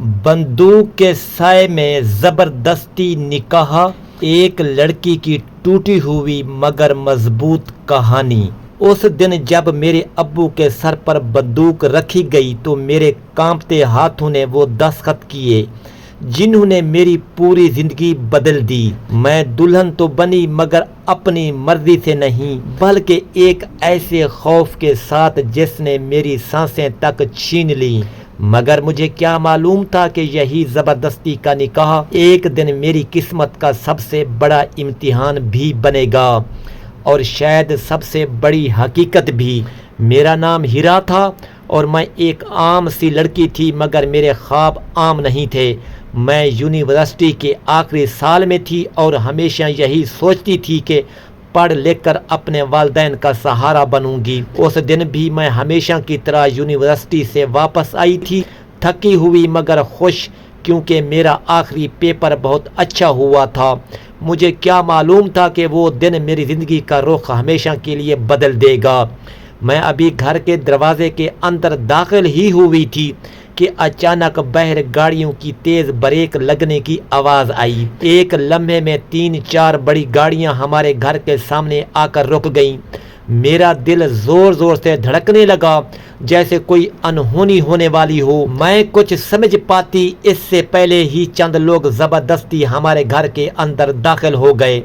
بندوق کے سائے میں زبردستی نکاح، ایک لڑکی کی ٹوٹی ہوئی مگر مضبوط کہانی۔ اس دن جب میرے ابو کے سر پر بندوق رکھی گئی تو میرے کانپتے ہاتھوں نے وہ دستخط کیے جنہوں نے میری پوری زندگی بدل دی۔ میں دلہن تو بنی مگر اپنی مرضی سے نہیں، بلکہ ایک ایسے خوف کے ساتھ جس نے میری سانسیں تک چھین لیں۔ مگر مجھے کیا معلوم تھا کہ یہی زبردستی کا نکاح ایک دن میری قسمت کا سب سے بڑا امتحان بھی بنے گا، اور شاید سب سے بڑی حقیقت بھی۔ میرا نام ہیرا تھا اور میں ایک عام سی لڑکی تھی، مگر میرے خواب عام نہیں تھے۔ میں یونیورسٹی کے آخری سال میں تھی اور ہمیشہ یہی سوچتی تھی کہ پڑھ لکھ کر اپنے والدین کا سہارا بنوں گی۔ اس دن بھی میں ہمیشہ کی طرح یونیورسٹی سے واپس آئی تھی، تھکی ہوئی مگر خوش، کیونکہ میرا آخری پیپر بہت اچھا ہوا تھا۔ مجھے کیا معلوم تھا کہ وہ دن میری زندگی کا رخ ہمیشہ کے لیے بدل دے گا۔ میں ابھی گھر کے دروازے کے اندر داخل ہی ہوئی تھی کہ اچانک باہر گاڑیوں کی تیز بریک لگنے کی آواز آئی۔ ایک لمحے میں 3-4 بڑی گاڑیاں ہمارے گھر کے سامنے آ کر رک گئیں۔ میرا دل زور زور سے دھڑکنے لگا جیسے کوئی انہونی ہونے والی ہو۔ میں کچھ سمجھ پاتی اس سے پہلے ہی چند لوگ زبردستی ہمارے گھر کے اندر داخل ہو گئے۔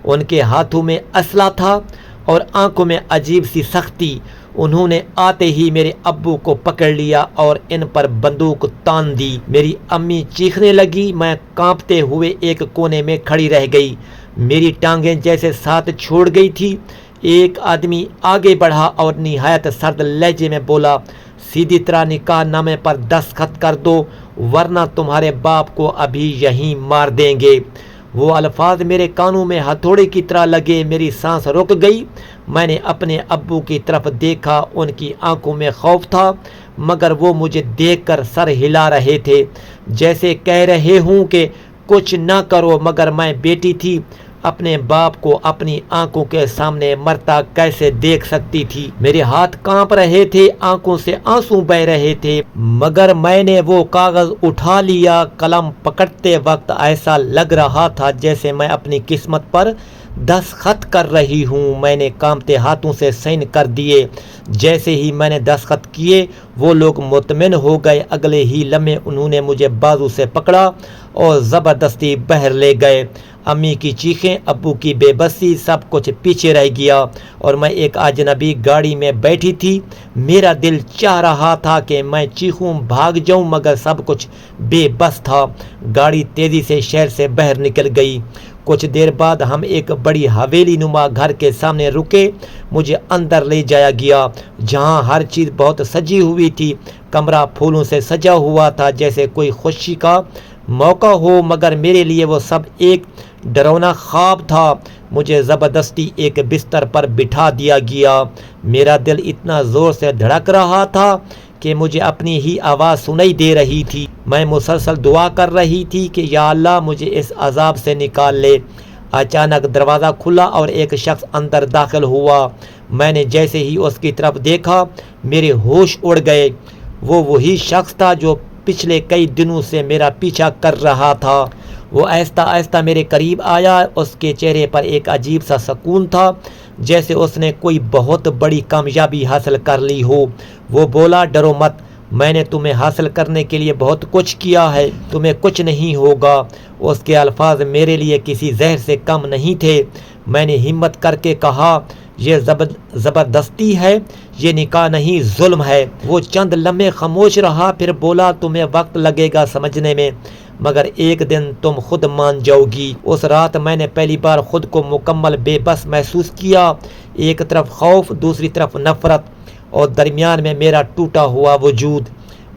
ان کے ہاتھوں میں اسلحہ تھا اور آنکھوں میں عجیب سی سختی۔ انہوں نے آتے ہی میرے ابو کو پکڑ لیا اور ان پر بندوق تان دی۔ میری امی چیخنے لگی۔ میں کانپتے ہوئے ایک کونے میں کھڑی رہ گئی، میری ٹانگیں جیسے ساتھ چھوڑ گئی تھی۔ ایک آدمی آگے بڑھا اور نہایت سرد لہجے میں بولا، سیدھی طرح نکاح نامے پر دستخط کر دو ورنہ تمہارے باپ کو ابھی یہیں مار دیں گے۔ وہ الفاظ میرے کانوں میں ہتھوڑے کی طرح لگے، میری سانس رک گئی۔ میں نے اپنے ابو کی طرف دیکھا، ان کی آنکھوں میں خوف تھا مگر وہ مجھے دیکھ کر سر ہلا رہے تھے، جیسے کہہ رہے ہوں کہ کچھ نہ کرو۔ مگر میں بیٹی تھی، اپنے باپ کو اپنی آنکھوں کے سامنے مرتا کیسے دیکھ سکتی تھی؟ میرے ہاتھ کانپ رہے تھے، آنکھوں سے آنسو بہہ رہے تھے، مگر میں نے وہ کاغذ اٹھا لیا۔ قلم پکڑتے وقت ایسا لگ رہا تھا جیسے میں اپنی قسمت پر دستخط کر رہی ہوں۔ میں نے کانپتے ہاتھوں سے سائن کر دیے۔ جیسے ہی میں نے دستخط کیے وہ لوگ مطمئن ہو گئے۔ اگلے ہی لمحے انہوں نے مجھے بازو سے پکڑا اور زبردستی باہر لے گئے۔ امی کی چیخیں، ابو کی بے بسی، سب کچھ پیچھے رہ گیا اور میں ایک اجنبی گاڑی میں بیٹھی تھی۔ میرا دل چاہ رہا تھا کہ میں چیخوں، بھاگ جاؤں، مگر سب کچھ بے بس تھا۔ گاڑی تیزی سے شہر سے باہر نکل گئی۔ کچھ دیر بعد ہم ایک بڑی حویلی نما گھر کے سامنے رکے۔ مجھے اندر لے جایا گیا جہاں ہر چیز بہت سجی ہوئی تھی۔ کمرہ پھولوں سے سجا ہوا تھا جیسے کوئی خوشی کا موقع ہو، مگر میرے لیے وہ سب ایک ڈراؤنا خواب تھا۔ مجھے زبردستی ایک بستر پر بٹھا دیا گیا۔ میرا دل اتنا زور سے دھڑک رہا تھا کہ مجھے اپنی ہی آواز سنائی دے رہی تھی۔ میں مسلسل دعا کر رہی تھی کہ یا اللہ مجھے اس عذاب سے نکال لے۔ اچانک دروازہ کھلا اور ایک شخص اندر داخل ہوا۔ میں نے جیسے ہی اس کی طرف دیکھا میرے ہوش اڑ گئے۔ وہ وہی شخص تھا جو پچھلے کئی دنوں سے میرا پیچھا کر رہا تھا۔ وہ آہستہ آہستہ میرے قریب آیا۔ اس کے چہرے پر ایک عجیب سا سکون تھا، جیسے اس نے کوئی بہت بڑی کامیابی حاصل کر لی ہو۔ وہ بولا، ڈرو مت، میں نے تمہیں حاصل کرنے کے لیے بہت کچھ کیا ہے، تمہیں کچھ نہیں ہوگا۔ اس کے الفاظ میرے لیے کسی زہر سے کم نہیں تھے۔ میں نے ہمت کر کے کہا، یہ زبردستی ہے، یہ نکاح نہیں، ظلم ہے۔ وہ چند لمحے خاموش رہا، پھر بولا، تمہیں وقت لگے گا سمجھنے میں، مگر ایک دن تم خود مان جاؤ گی۔ اس رات میں نے پہلی بار خود کو مکمل بے بس محسوس کیا۔ ایک طرف خوف، دوسری طرف نفرت، اور درمیان میں میرا ٹوٹا ہوا وجود۔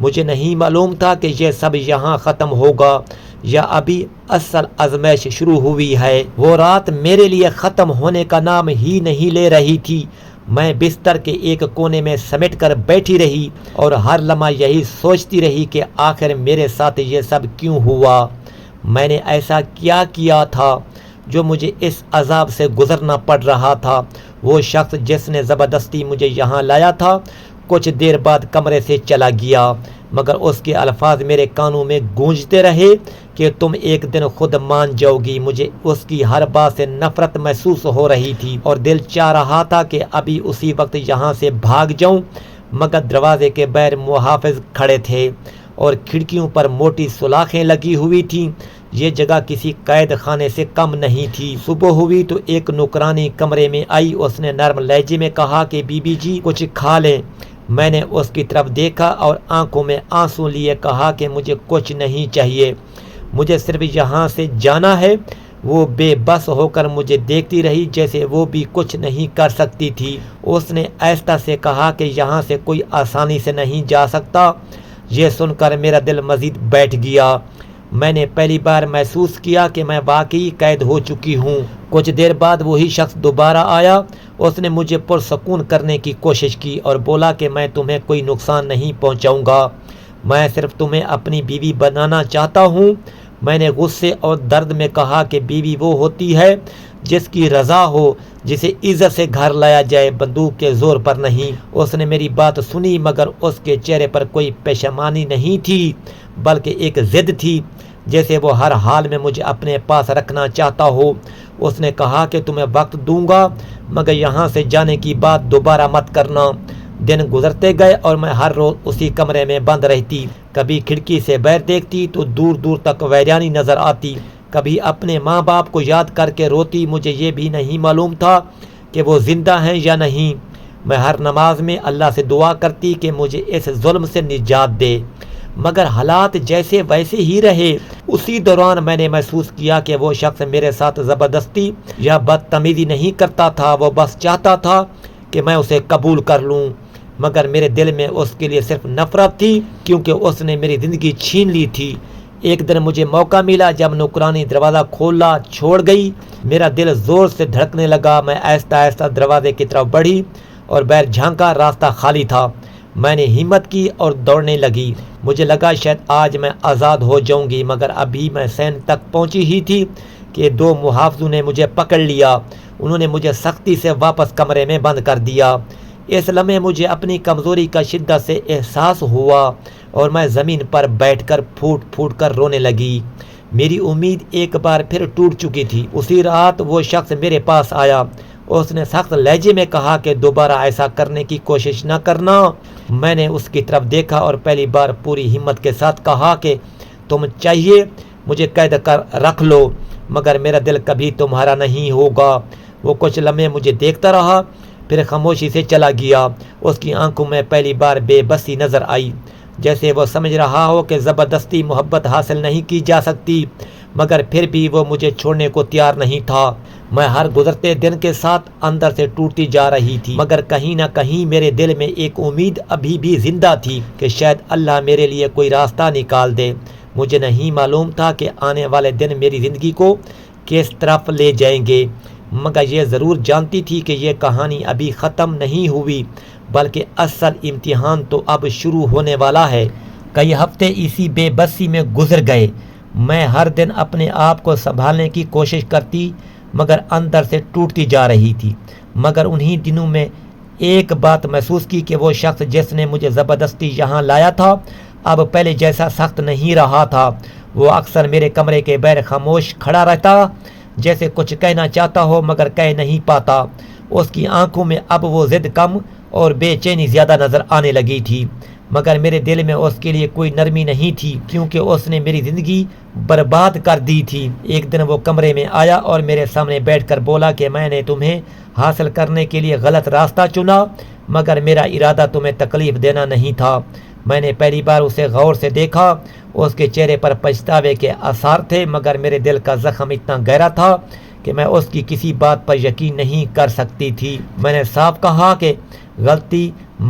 مجھے نہیں معلوم تھا کہ یہ سب یہاں ختم ہوگا یا ابھی اصل آزمائش شروع ہوئی ہے۔ وہ رات میرے لیے ختم ہونے کا نام ہی نہیں لے رہی تھی۔ میں بستر کے ایک کونے میں سمیٹ کر بیٹھی رہی اور ہر لمحہ یہی سوچتی رہی کہ آخر میرے ساتھ یہ سب کیوں ہوا؟ میں نے ایسا کیا کیا تھا جو مجھے اس عذاب سے گزرنا پڑ رہا تھا؟ وہ شخص جس نے زبردستی مجھے یہاں لایا تھا کچھ دیر بعد کمرے سے چلا گیا، مگر اس کے الفاظ میرے کانوں میں گونجتے رہے کہ تم ایک دن خود مان جاؤ گی۔ مجھے اس کی ہر بات سے نفرت محسوس ہو رہی تھی اور دل چاہ رہا تھا کہ ابھی اسی وقت یہاں سے بھاگ جاؤں، مگر دروازے کے باہر محافظ کھڑے تھے اور کھڑکیوں پر موٹی سلاخیں لگی ہوئی تھیں۔ یہ جگہ کسی قید خانے سے کم نہیں تھی۔ صبح ہوئی تو ایک نوکرانی کمرے میں آئی۔ اس نے نرم لہجے میں کہا کہ بی بی جی کچھ کھا لیں۔ میں نے اس کی طرف دیکھا اور آنکھوں میں آنسو لیے کہا کہ مجھے کچھ نہیں چاہیے، مجھے صرف یہاں سے جانا ہے۔ وہ بے بس ہو کر مجھے دیکھتی رہی جیسے وہ بھی کچھ نہیں کر سکتی تھی۔ اس نے آہستہ سے کہا کہ یہاں سے کوئی آسانی سے نہیں جا سکتا۔ یہ سن کر میرا دل مزید بیٹھ گیا۔ میں نے پہلی بار محسوس کیا کہ میں واقعی قید ہو چکی ہوں۔ کچھ دیر بعد وہی شخص دوبارہ آیا۔ اس نے مجھے پرسکون کرنے کی کوشش کی اور بولا کہ میں تمہیں کوئی نقصان نہیں پہنچاؤں گا، میں صرف تمہیں اپنی بیوی بنانا چاہتا ہوں۔ میں نے غصے اور درد میں کہا کہ بیوی وہ ہوتی ہے جس کی رضا ہو، جسے عزت سے گھر لایا جائے، بندوق کے زور پر نہیں۔ اس نے میری بات سنی مگر اس کے چہرے پر کوئی پشیمانی نہیں تھی، بلکہ ایک ضد تھی، جیسے وہ ہر حال میں مجھے اپنے پاس رکھنا چاہتا ہو۔ اس نے کہا کہ تمہیں وقت دوں گا، مگر یہاں سے جانے کی بات دوبارہ مت کرنا۔ دن گزرتے گئے اور میں ہر روز اسی کمرے میں بند رہتی۔ کبھی کھڑکی سے باہر دیکھتی تو دور دور تک ویرانی نظر آتی، کبھی اپنے ماں باپ کو یاد کر کے روتی۔ مجھے یہ بھی نہیں معلوم تھا کہ وہ زندہ ہیں یا نہیں۔ میں ہر نماز میں اللہ سے دعا کرتی کہ مجھے اس ظلم سے نجات دے، مگر حالات جیسے ویسے ہی رہے۔ اسی دوران میں نے محسوس کیا کہ وہ شخص میرے ساتھ زبردستی یا بدتمیزی نہیں کرتا تھا، وہ بس چاہتا تھا کہ میں اسے قبول کر لوں، مگر میرے دل میں اس کے لیے صرف نفرت تھی، کیونکہ اس نے میری زندگی چھین لی تھی۔ ایک دن مجھے موقع ملا جب نوکرانی دروازہ کھولا چھوڑ گئی، میرا دل زور سے دھڑکنے لگا۔ میں آہستہ آہستہ دروازے کی طرف بڑھی اور باہر جھانکا، راستہ خالی تھا۔ میں نے ہمت کی اور دوڑنے لگی۔ مجھے لگا شاید آج میں آزاد ہو جاؤں گی، مگر ابھی میں سین تک پہنچی ہی تھی کہ دو محافظوں نے مجھے پکڑ لیا۔ انہوں نے مجھے سختی سے واپس کمرے میں بند کر دیا۔ اس لمحے مجھے اپنی کمزوری کا شدت سے احساس ہوا اور میں زمین پر بیٹھ کر پھوٹ پھوٹ کر رونے لگی۔ میری امید ایک بار پھر ٹوٹ چکی تھی۔ اسی رات وہ شخص میرے پاس آیا۔ اس نے سخت لہجے میں کہا کہ دوبارہ ایسا کرنے کی کوشش نہ کرنا۔ میں نے اس کی طرف دیکھا اور پہلی بار پوری ہمت کے ساتھ کہا کہ تم چاہیے مجھے قید کر رکھ لو، مگر میرا دل کبھی تمہارا نہیں ہوگا۔ وہ کچھ لمحے مجھے دیکھتا رہا، پھر خاموشی سے چلا گیا۔ اس کی آنکھوں میں پہلی بار بے بسی نظر آئی، جیسے وہ سمجھ رہا ہو کہ زبردستی محبت حاصل نہیں کی جا سکتی، مگر پھر بھی وہ مجھے چھوڑنے کو تیار نہیں تھا۔ میں ہر گزرتے دن کے ساتھ اندر سے ٹوٹتی جا رہی تھی، مگر کہیں نہ کہیں میرے دل میں ایک امید ابھی بھی زندہ تھی کہ شاید اللہ میرے لیے کوئی راستہ نکال دے۔ مجھے نہیں معلوم تھا کہ آنے والے دن میری زندگی کو کس طرف لے جائیں گے، مگر یہ ضرور جانتی تھی کہ یہ کہانی ابھی ختم نہیں ہوئی، بلکہ اصل امتحان تو اب شروع ہونے والا ہے۔ کئی ہفتے اسی بے بسی میں گزر گئے۔ میں ہر دن اپنے آپ کو سنبھالنے کی کوشش کرتی، مگر اندر سے ٹوٹتی جا رہی تھی۔ مگر انہی دنوں میں ایک بات محسوس کی کہ وہ شخص جس نے مجھے زبردستی یہاں لایا تھا اب پہلے جیسا سخت نہیں رہا تھا۔ وہ اکثر میرے کمرے کے باہر خاموش کھڑا رہتا، جیسے کچھ کہنا چاہتا ہو مگر کہہ نہیں پاتا۔ اس کی آنکھوں میں اب وہ ضد کم اور بے چینی زیادہ نظر آنے لگی تھی، مگر میرے دل میں اس کے لیے کوئی نرمی نہیں تھی، کیونکہ اس نے میری زندگی برباد کر دی تھی۔ ایک دن وہ کمرے میں آیا اور میرے سامنے بیٹھ کر بولا کہ میں نے تمہیں حاصل کرنے کے لیے غلط راستہ چنا، مگر میرا ارادہ تمہیں تکلیف دینا نہیں تھا۔ میں نے پہلی بار اسے غور سے دیکھا۔ اس کے چہرے پر پچھتاوے کے آثار تھے، مگر میرے دل کا زخم اتنا گہرا تھا کہ میں اس کی کسی بات پر یقین نہیں کر سکتی تھی۔ میں نے صاف کہا کہ غلطی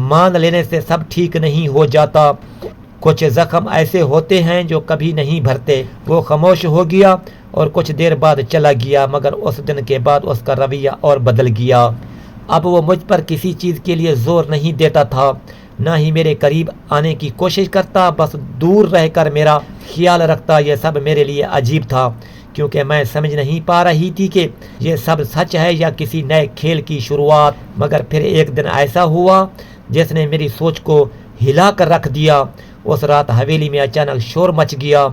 مان لینے سے سب ٹھیک نہیں ہو جاتا، کچھ زخم ایسے ہوتے ہیں جو کبھی نہیں بھرتے۔ وہ خاموش ہو گیا اور کچھ دیر بعد چلا گیا، مگر اس دن کے بعد اس کا رویہ اور بدل گیا۔ اب وہ مجھ پر کسی چیز کے لیے زور نہیں دیتا تھا، نہ ہی میرے قریب آنے کی کوشش کرتا، بس دور رہ کر میرا خیال رکھتا۔ یہ سب میرے لیے عجیب تھا، کیونکہ میں سمجھ نہیں پا رہی تھی کہ یہ سب سچ ہے یا کسی نئے کھیل کی شروعات۔ مگر پھر ایک دن ایسا ہوا جس نے میری سوچ کو ہلا کر رکھ دیا۔ اس رات حویلی میں اچانک شور مچ گیا،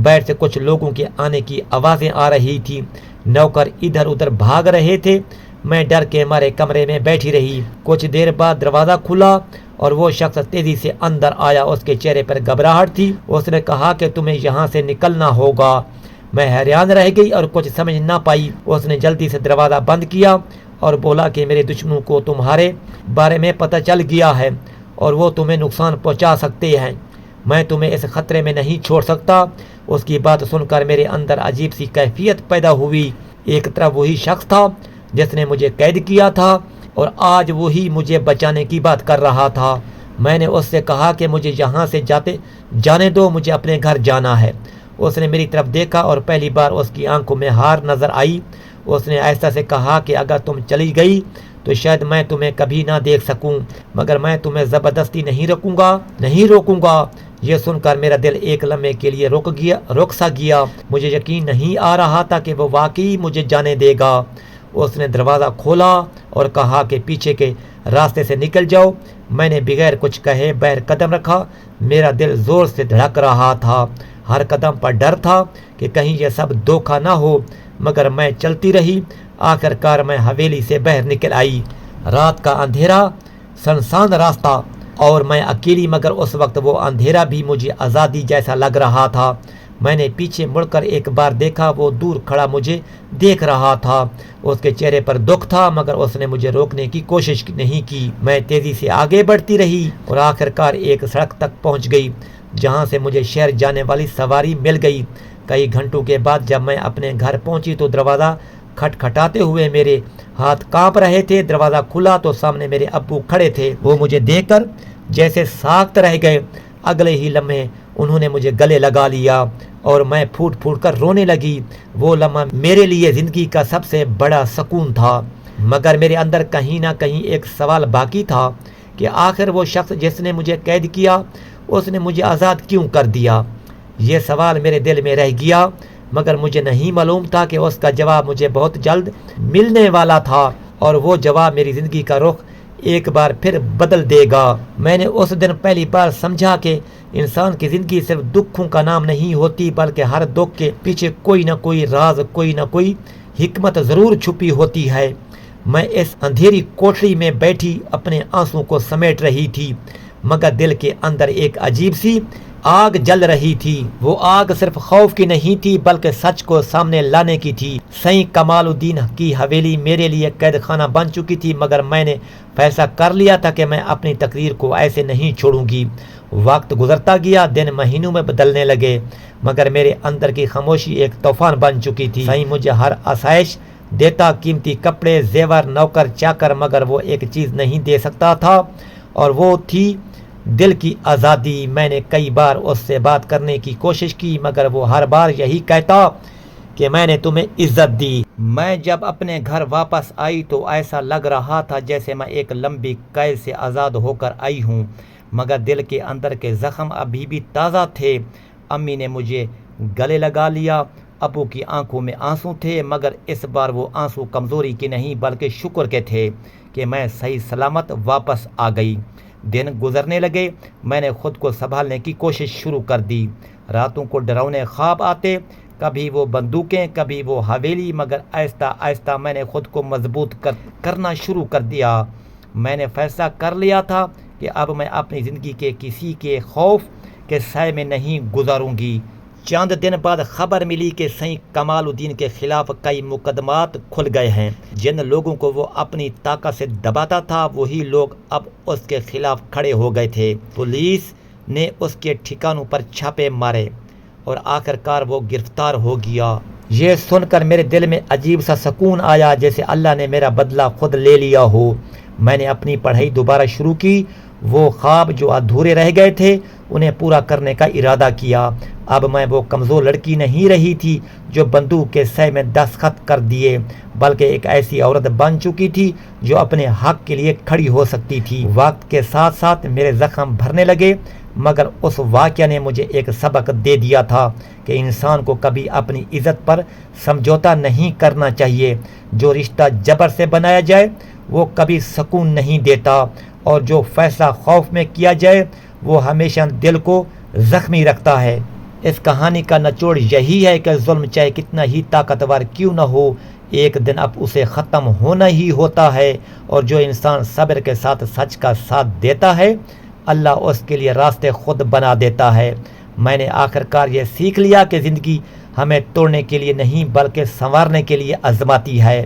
باہر سے کچھ لوگوں کے آنے کی آوازیں آ رہی تھی، نوکر ادھر ادھر بھاگ رہے تھے۔ میں ڈر کے مارے کمرے میں بیٹھی رہی۔ کچھ دیر بعد دروازہ کھلا اور وہ شخص تیزی سے اندر آیا۔ اس کے چہرے پر گھبراہٹ تھی۔ اس نے کہا کہ تمہیں یہاں سے نکلنا ہوگا۔ میں حیران رہ گئی اور کچھ سمجھ نہ پائی۔ اس نے جلدی سے دروازہ بند کیا اور بولا کہ میرے دشمنوں کو تمہارے بارے میں پتہ چل گیا ہے اور وہ تمہیں نقصان پہنچا سکتے ہیں۔ میں تمہیں اس خطرے میں نہیں چھوڑ سکتا۔ اس کی بات سن کر میرے اندر عجیب سی کیفیت پیدا ہوئی۔ ایک طرف وہی شخص تھا جس نے مجھے قید کیا تھا اور آج وہی مجھے بچانے کی بات کر رہا تھا۔ میں نے اس سے کہا کہ مجھے یہاں سے جانے دو، مجھے اپنے گھر جانا ہے۔ اس نے میری طرف دیکھا اور پہلی بار اس کی آنکھوں میں ہار نظر آئی۔ اس نے ایسا سے کہا کہ اگر تم چلی گئی تو شاید میں تمہیں کبھی نہ دیکھ سکوں، مگر میں تمہیں زبردستی نہیں روکوں گا۔ یہ سن کر میرا دل ایک لمحے کے لیے رک سا گیا۔ مجھے یقین نہیں آ رہا تھا کہ وہ واقعی مجھے جانے دے گا۔ اس نے دروازہ کھولا اور کہا کہ پیچھے کے راستے سے نکل جاؤ۔ میں نے بغیر کچھ کہے باہر قدم رکھا۔ میرا دل زور سے دھڑک رہا تھا، ہر قدم پر ڈر تھا کہ کہیں یہ سب دھوکہ نہ ہو، مگر میں چلتی رہی۔ آخر کار میں حویلی سے باہر نکل آئی۔ رات کا اندھیرا، سنسان راستہ اور میں اکیلی، مگر اس وقت وہ اندھیرا بھی مجھے آزادی جیسا لگ رہا تھا۔ میں نے پیچھے مڑ کر ایک بار دیکھا، وہ دور کھڑا مجھے دیکھ رہا تھا۔ اس کے چہرے پر دکھ تھا، مگر اس نے مجھے روکنے کی کوشش نہیں کی۔ میں تیزی سے آگے بڑھتی رہی اور آخر کار ایک سڑک تک پہنچ گئی جہاں سے مجھے شہر جانے والی سواری مل گئی۔ کئی گھنٹوں کے بعد جب میں اپنے گھر پہنچی تو دروازہ کھٹکھٹاتے ہوئے میرے ہاتھ کانپ رہے تھے۔ دروازہ کھلا تو سامنے میرے ابو کھڑے تھے۔ وہ مجھے دیکھ کر جیسے ساخت رہ گئے۔ اگلے ہی لمحے انہوں نے مجھے گلے لگا لیا اور میں پھوٹ پھوٹ کر رونے لگی۔ وہ لمحہ میرے لیے زندگی کا سب سے بڑا سکون تھا، مگر میرے اندر کہیں نہ کہیں ایک سوال باقی تھا کہ آخر وہ شخص جس نے مجھے قید کیا، اس نے مجھے آزاد کیوں کر دیا؟ یہ سوال میرے دل میں رہ گیا، مگر مجھے نہیں معلوم تھا کہ اس کا جواب مجھے بہت جلد ملنے والا تھا، اور وہ جواب میری زندگی کا رخ ایک بار پھر بدل دے گا۔ میں نے اس دن پہلی بار سمجھا کہ انسان کی زندگی صرف دکھوں کا نام نہیں ہوتی، بلکہ ہر دکھ کے پیچھے کوئی نہ کوئی راز، کوئی نہ کوئی حکمت ضرور چھپی ہوتی ہے۔ میں اس اندھیری کوٹری میں بیٹھی اپنے آنسوں کو سمیٹ رہی تھی، مگر دل کے اندر ایک عجیب سی آگ جل رہی تھی۔ وہ آگ صرف خوف کی نہیں تھی، بلکہ سچ کو سامنے لانے کی تھی۔ سائیں کمال الدین کی حویلی میرے لیے قید خانہ بن چکی تھی، مگر میں نے فیصلہ کر لیا تھا کہ میں اپنی تقریر کو ایسے نہیں چھوڑوں گی۔ وقت گزرتا گیا، دن مہینوں میں بدلنے لگے، مگر میرے اندر کی خاموشی ایک طوفان بن چکی تھی۔ سائیں مجھے ہر آسائش دیتا، قیمتی کپڑے، زیور، نوکر چاکر، مگر وہ ایک چیز نہیں دے سکتا تھا، اور وہ تھی دل کی آزادی۔ میں نے کئی بار اس سے بات کرنے کی کوشش کی، مگر وہ ہر بار یہی کہتا کہ میں نے تمہیں عزت دی۔ میں جب اپنے گھر واپس آئی تو ایسا لگ رہا تھا جیسے میں ایک لمبی قید سے آزاد ہو کر آئی ہوں، مگر دل کے اندر کے زخم ابھی بھی تازہ تھے۔ امی نے مجھے گلے لگا لیا۔ ابو کی آنکھوں میں آنسو تھے، مگر اس بار وہ آنسو کمزوری کے نہیں بلکہ شکر کے تھے کہ میں صحیح سلامت واپس آ گئی۔ دن گزرنے لگے، میں نے خود کو سنبھالنے کی کوشش شروع کر دی۔ راتوں کو ڈراؤنے خواب آتے، کبھی وہ بندوقیں، کبھی وہ حویلی، مگر آہستہ آہستہ میں نے خود کو مضبوط کرنا شروع کر دیا۔ میں نے فیصلہ کر لیا تھا کہ اب میں اپنی زندگی کے کسی کے خوف کے سائے میں نہیں گزاروں گی۔ چند دن بعد خبر ملی کہ سائیں کمال الدین کے خلاف کئی مقدمات کھل گئے ہیں۔ جن لوگوں کو وہ اپنی طاقت سے دباتا تھا، وہی لوگ اب اس کے خلاف کھڑے ہو گئے تھے۔ پولیس نے اس کے ٹھکانوں پر چھاپے مارے اور آخر کار وہ گرفتار ہو گیا۔ یہ سن کر میرے دل میں عجیب سا سکون آیا، جیسے اللہ نے میرا بدلہ خود لے لیا ہو۔ میں نے اپنی پڑھائی دوبارہ شروع کی۔ وہ خواب جو ادھورے رہ گئے تھے انہیں پورا کرنے کا ارادہ کیا۔ اب میں وہ کمزور لڑکی نہیں رہی تھی جو بندوق کے سائے میں دستخط کر دیے، بلکہ ایک ایسی عورت بن چکی تھی جو اپنے حق کے لیے کھڑی ہو سکتی تھی۔ وقت کے ساتھ ساتھ میرے زخم بھرنے لگے، مگر اس واقعہ نے مجھے ایک سبق دے دیا تھا کہ انسان کو کبھی اپنی عزت پر سمجھوتا نہیں کرنا چاہیے۔ جو رشتہ جبر سے بنایا جائے وہ کبھی سکون نہیں دیتا، اور جو فیصلہ خوف میں کیا جائے وہ ہمیشہ دل کو زخمی رکھتا ہے۔ اس کہانی کا نچوڑ یہی ہے کہ ظلم چاہے کتنا ہی طاقتور کیوں نہ ہو، ایک دن اب اسے ختم ہونا ہی ہوتا ہے، اور جو انسان صبر کے ساتھ سچ کا ساتھ دیتا ہے اللہ اس کے لیے راستے خود بنا دیتا ہے۔ میں نے آخرکار یہ سیکھ لیا کہ زندگی ہمیں توڑنے کے لیے نہیں بلکہ سنوارنے کے لیے آزماتی ہے،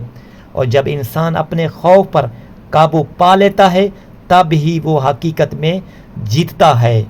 اور جب انسان اپنے خوف پر قابو پا لیتا ہے تب ہی وہ حقیقت میں جیتتا ہے۔